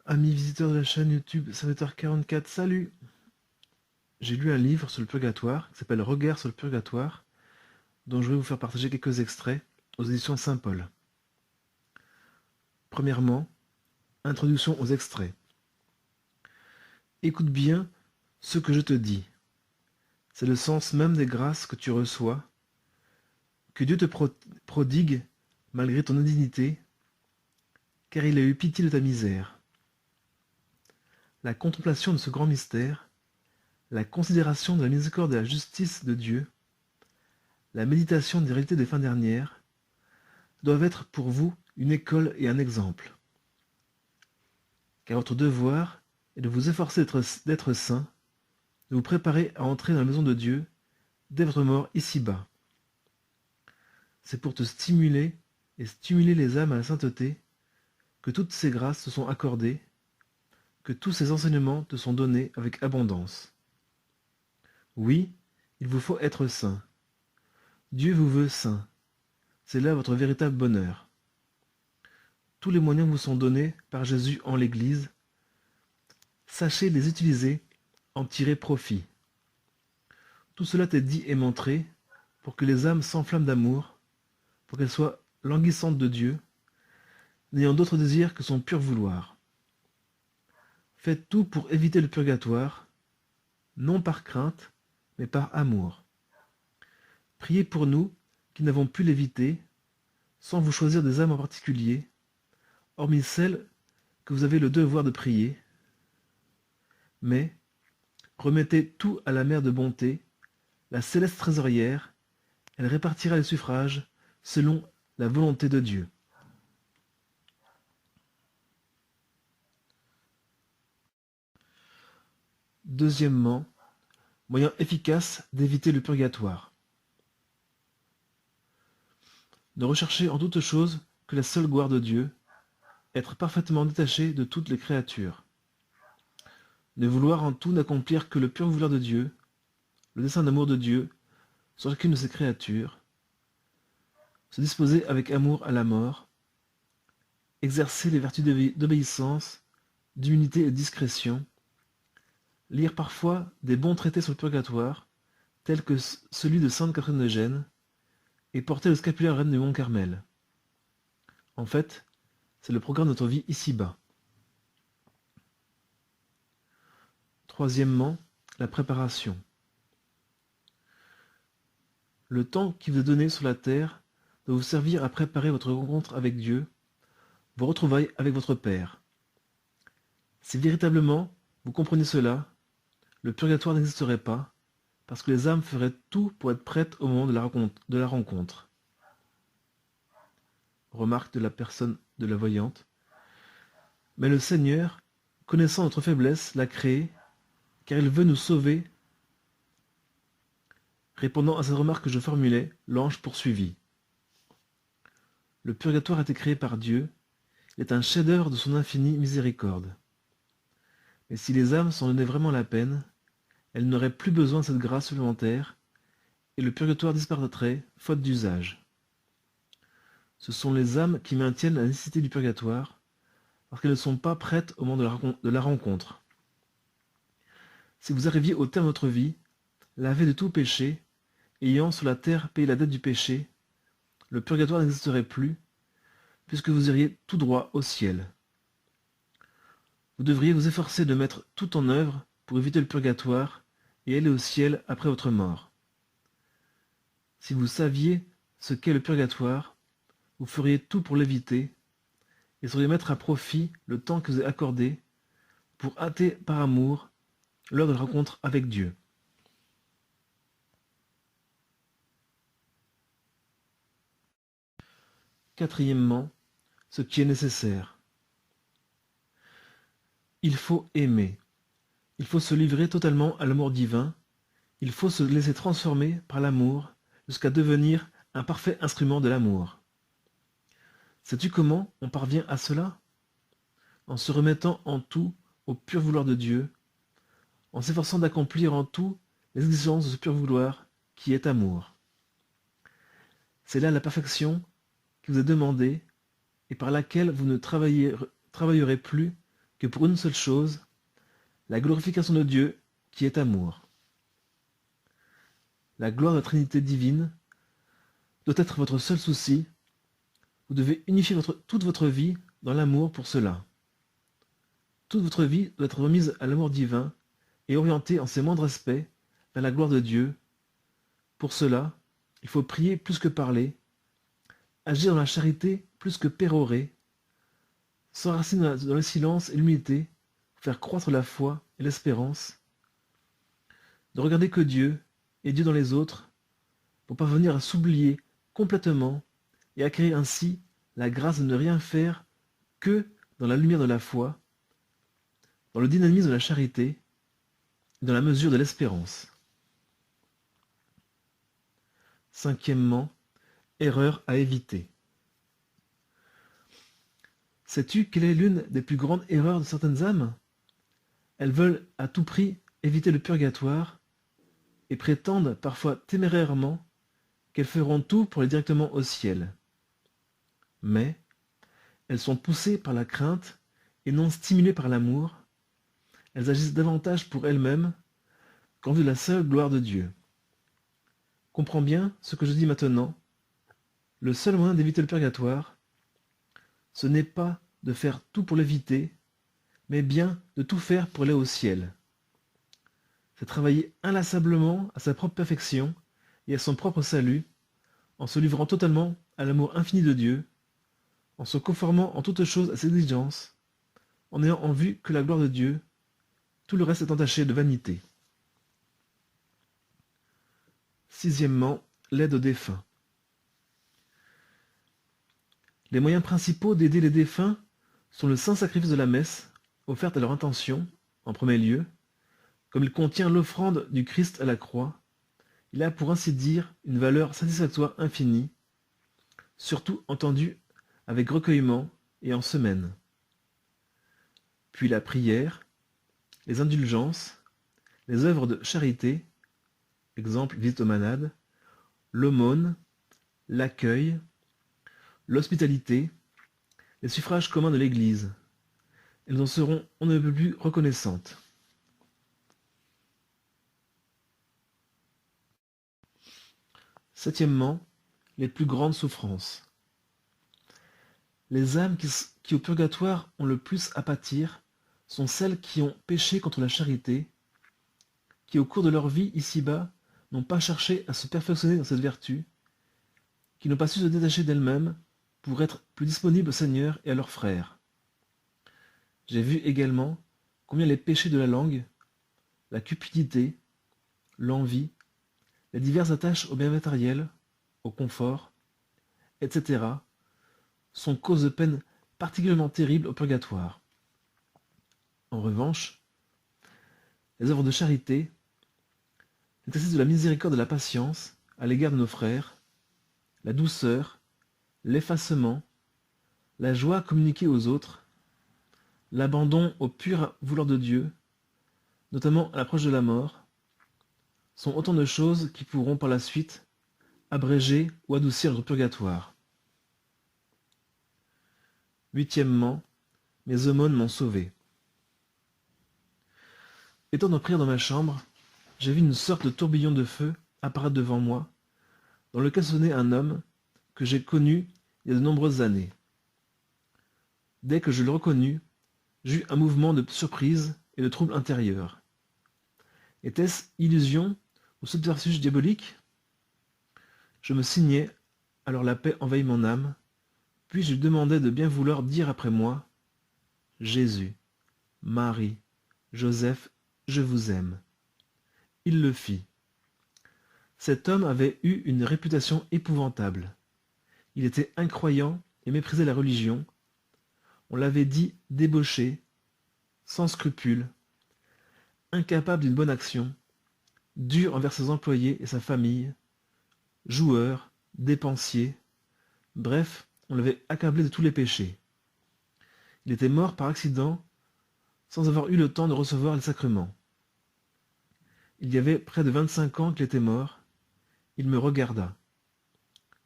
Amis visiteurs de la chaîne YouTube Serviteur44, salut! J'ai lu un livre sur le purgatoire qui s'appelle Regard sur le purgatoire, dont je vais vous faire partager quelques extraits aux éditions Saint-Paul. Premièrement, introduction aux extraits. Écoute bien ce que je te dis. C'est le sens même des grâces que tu reçois, que Dieu te prodigue malgré ton indignité, car il a eu pitié de ta misère. La contemplation de ce grand mystère, la considération de la miséricorde et de la justice de Dieu, la méditation des réalités des fins dernières, doivent être pour vous une école et un exemple. Car votre devoir est de vous efforcer d'être saints, de vous préparer à entrer dans la maison de Dieu dès votre mort ici-bas. C'est pour te stimuler et stimuler les âmes à la sainteté que toutes ces grâces te sont accordées, que tous ces enseignements te sont donnés avec abondance. Oui, il vous faut être saint. Dieu vous veut saint. C'est là votre véritable bonheur. Tous les moyens vous sont donnés par Jésus en l'Église. Sachez les utiliser, en tirer profit. Tout cela t'est dit et montré pour que les âmes s'enflamment d'amour, pour qu'elles soient languissantes de Dieu, n'ayant d'autre désir que son pur vouloir. Faites tout pour éviter le purgatoire, non par crainte, mais par amour. Priez pour nous qui n'avons pu l'éviter, sans vous choisir des âmes en particulier, hormis celles que vous avez le devoir de prier. Mais remettez tout à la Mère de bonté, la céleste trésorière. Elle répartira les suffrages selon la volonté de Dieu. Deuxièmement, moyen efficace d'éviter le purgatoire. Ne recherchez en toute chose que la seule gloire de Dieu, être parfaitement détaché de toutes les créatures. Ne vouloir en tout n'accomplir que le pur vouloir de Dieu, le dessein d'amour de Dieu sur chacune de ses créatures, se disposer avec amour à la mort, exercer les vertus d'obéissance, d'humilité et de discrétion, lire parfois des bons traités sur le purgatoire, tels que celui de Sainte Catherine de Gênes, et porter le scapulaire reine du Mont Carmel. En fait, c'est le programme de notre vie ici-bas. Troisièmement, la préparation. Le temps qui vous est donné sur la terre doit vous servir à préparer votre rencontre avec Dieu, vos retrouvailles avec votre Père. Si véritablement vous comprenez cela, le purgatoire n'existerait pas, parce que les âmes feraient tout pour être prêtes au moment de la rencontre. Remarque de la personne de la voyante. Mais le Seigneur, connaissant notre faiblesse, l'a créé, car il veut nous sauver. Répondant à cette remarque que je formulais, l'ange poursuivit. Le purgatoire a été créé par Dieu, il est un chef-d'œuvre de son infinie miséricorde. Mais si les âmes s'en donnaient vraiment la peine, elles n'auraient plus besoin de cette grâce supplémentaire, et le purgatoire disparaîtrait, faute d'usage. Ce sont les âmes qui maintiennent la nécessité du purgatoire, parce qu'elles ne sont pas prêtes au moment de la rencontre. Si vous arriviez au terme de votre vie, lavé de tout péché, ayant sur la terre payé la dette du péché, le purgatoire n'existerait plus, puisque vous iriez tout droit au ciel. Vous devriez vous efforcer de mettre tout en œuvre pour éviter le purgatoire et aller au ciel après votre mort. Si vous saviez ce qu'est le purgatoire, vous feriez tout pour l'éviter et sauriez mettre à profit le temps que vous avez accordé pour hâter par amour l'heure de la rencontre avec Dieu. Quatrièmement, ce qui est nécessaire. Il faut aimer. Il faut se livrer totalement à l'amour divin. Il faut se laisser transformer par l'amour jusqu'à devenir un parfait instrument de l'amour. Sais-tu comment on parvient à cela? En se remettant en tout au pur vouloir de Dieu, en s'efforçant d'accomplir en tout les exigences de ce pur vouloir qui est amour. C'est là la perfection qui vous est demandée et par laquelle vous ne travaillerez plus que pour une seule chose, la glorification de Dieu qui est amour. La gloire de la Trinité divine doit être votre seul souci. Vous devez unifier toute votre vie dans l'amour pour cela. Toute votre vie doit être remise à l'amour divin et orientée en ses moindres aspects vers la gloire de Dieu. Pour cela, il faut prier plus que parler, agir dans la charité plus que pérorer, s'enraciner dans le silence et l'humilité pour faire croître la foi et l'espérance, de regarder que Dieu et Dieu dans les autres pour parvenir à s'oublier complètement et acquérir ainsi la grâce de ne rien faire que dans la lumière de la foi, dans le dynamisme de la charité et dans la mesure de l'espérance. Cinquièmement, erreur à éviter. Sais-tu quelle est l'une des plus grandes erreurs de certaines âmes? Elles veulent à tout prix éviter le purgatoire et prétendent parfois témérairement qu'elles feront tout pour aller directement au ciel. Mais elles sont poussées par la crainte et non stimulées par l'amour. Elles agissent davantage pour elles-mêmes qu'en vue de la seule gloire de Dieu. Comprends bien ce que je dis maintenant. Le seul moyen d'éviter le purgatoire, ce n'est pas de faire tout pour l'éviter, mais bien de tout faire pour aller au ciel. C'est travailler inlassablement à sa propre perfection et à son propre salut, en se livrant totalement à l'amour infini de Dieu, en se conformant en toutes choses à ses exigences, en ayant en vue que la gloire de Dieu, tout le reste est entaché de vanité. Sixièmement, l'aide aux défunts. Les moyens principaux d'aider les défunts sont le saint sacrifice de la messe, offerte à leur intention, en premier lieu. Comme il contient l'offrande du Christ à la croix, il a pour ainsi dire une valeur satisfactoire infinie, surtout entendue avec recueillement et en semaine. Puis la prière, les indulgences, les œuvres de charité, exemple visite aux malades, l'aumône, l'accueil, l'hospitalité, les suffrages communs de l'Église. Elles en seront on ne peut plus reconnaissantes. Septièmement, les plus grandes souffrances. Les âmes qui au purgatoire ont le plus à pâtir sont celles qui ont péché contre la charité, qui au cours de leur vie ici-bas n'ont pas cherché à se perfectionner dans cette vertu, qui n'ont pas su se détacher d'elles-mêmes pour être plus disponibles au Seigneur et à leurs frères. J'ai vu également combien les péchés de la langue, la cupidité, l'envie, les diverses attaches aux biens matériels, au confort, etc., sont cause de peines particulièrement terribles au purgatoire. En revanche, les œuvres de charité, l'exercice de la miséricorde et de la patience à l'égard de nos frères, la douceur, l'effacement, la joie communiquée aux autres, l'abandon au pur vouloir de Dieu, notamment à l'approche de la mort, sont autant de choses qui pourront par la suite abréger ou adoucir notre purgatoire. Huitièmement, mes aumônes m'ont sauvé. Étant en prière dans ma chambre, j'ai vu une sorte de tourbillon de feu apparaître devant moi, dans lequel sonnait un homme que j'ai connu il y a de nombreuses années. Dès que je le reconnus, j'eus un mouvement de surprise et de trouble intérieur. Était-ce illusion ou subterfuge diabolique? Je me signai, alors la paix envahit mon âme, puis je lui demandai de bien vouloir dire après moi: Jésus, Marie, Joseph, je vous aime. Il le fit. Cet homme avait eu une réputation épouvantable. Il était incroyant et méprisait la religion. On l'avait dit débauché, sans scrupules, incapable d'une bonne action, dur envers ses employés et sa famille, joueur, dépensier, bref, on l'avait accablé de tous les péchés. Il était mort par accident, sans avoir eu le temps de recevoir les sacrements. Il y avait près de 25 ans qu'il était mort. Il me regarda.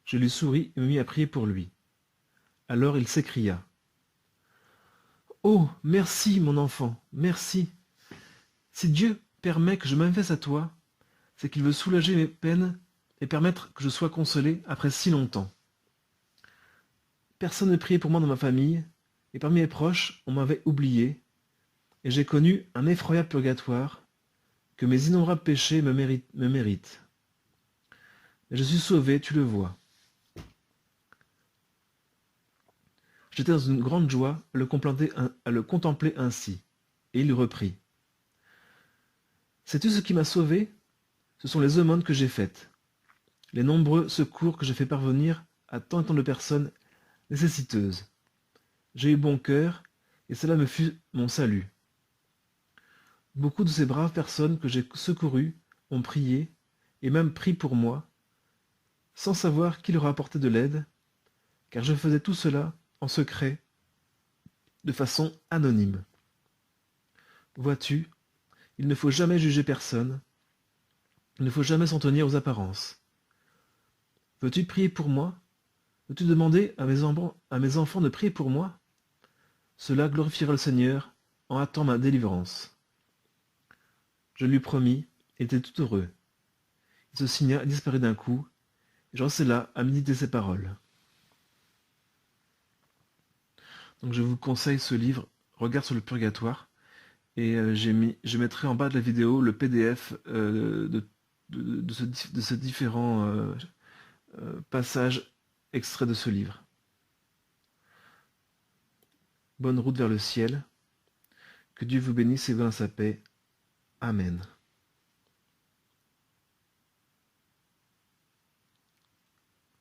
Je lui souris et me mis à prier pour lui. Alors il s'écria: Oh, merci mon enfant, merci. Si Dieu permet que je m'investe à toi, c'est qu'il veut soulager mes peines et permettre que je sois consolé après si longtemps. Personne ne priait pour moi dans ma famille, et parmi mes proches, on m'avait oublié, et j'ai connu un effroyable purgatoire que mes innombrables péchés me méritent. Mais je suis sauvé, tu le vois. J'étais dans une grande joie à le contempler ainsi, et il reprit. Sais-tu ce qui m'a sauvé? Ce sont les aumônes que j'ai faites, les nombreux secours que j'ai fait parvenir à tant et tant de personnes nécessiteuses. J'ai eu bon cœur, et cela me fut mon salut. Beaucoup de ces braves personnes que j'ai secourues ont prié, et même prié pour moi, sans savoir qui leur a apporté de l'aide, car je faisais tout cela en secret, de façon anonyme. Vois-tu, il ne faut jamais juger personne, il ne faut jamais s'en tenir aux apparences. Veux-tu prier pour moi? Veux-tu demander à mes enfants de prier pour moi? Cela glorifiera le Seigneur en hâtant ma délivrance. Je lui promis, et était tout heureux. Il se signa et disparut d'un coup, et j'en restai là à méditer ses paroles. Donc je vous conseille ce livre, Regard sur le purgatoire, et je mettrai en bas de la vidéo le PDF de ces différents passages extraits de ce livre. Bonne route vers le ciel, que Dieu vous bénisse et vous donne sa paix. Amen.